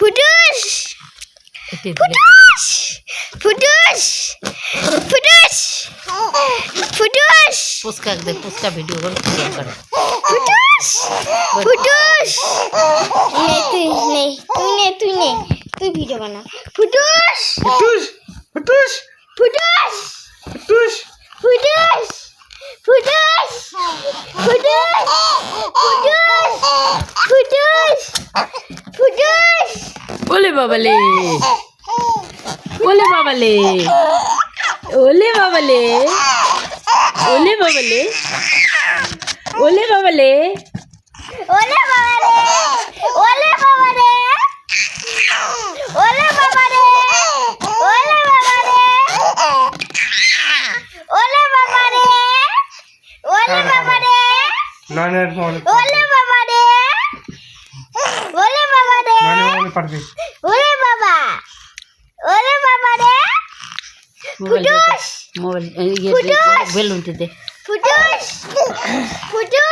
ফুটুস ফুটুস ফুটুস ফুটুস ফুটুস পুচকা দে puchka video করে ফুটুস ফুটুস তুই video বানা ফুটুস ফুটুস ফুটুস ফুটুস ফুটুস ফুটুস ফুটুস ফুটুস ফুটুস ফুটুস ওলে বাবালে ওলে বাবালে ওলে বাবালে ওলে বাবালে ওলে বাবালে ওলে বাবা রে ওলে বাবা রে ওলে বাবা রে ওলে বাবা রে ওলে বাবা রে ওলে বাবা রে নানের ফোন ওলে বাবা রে ওলে বাবা রে নানের ফোন পারবে ওলে বাবা রে ফুটুস মোবাইল বেলুন দে ফুটুস ফুটুস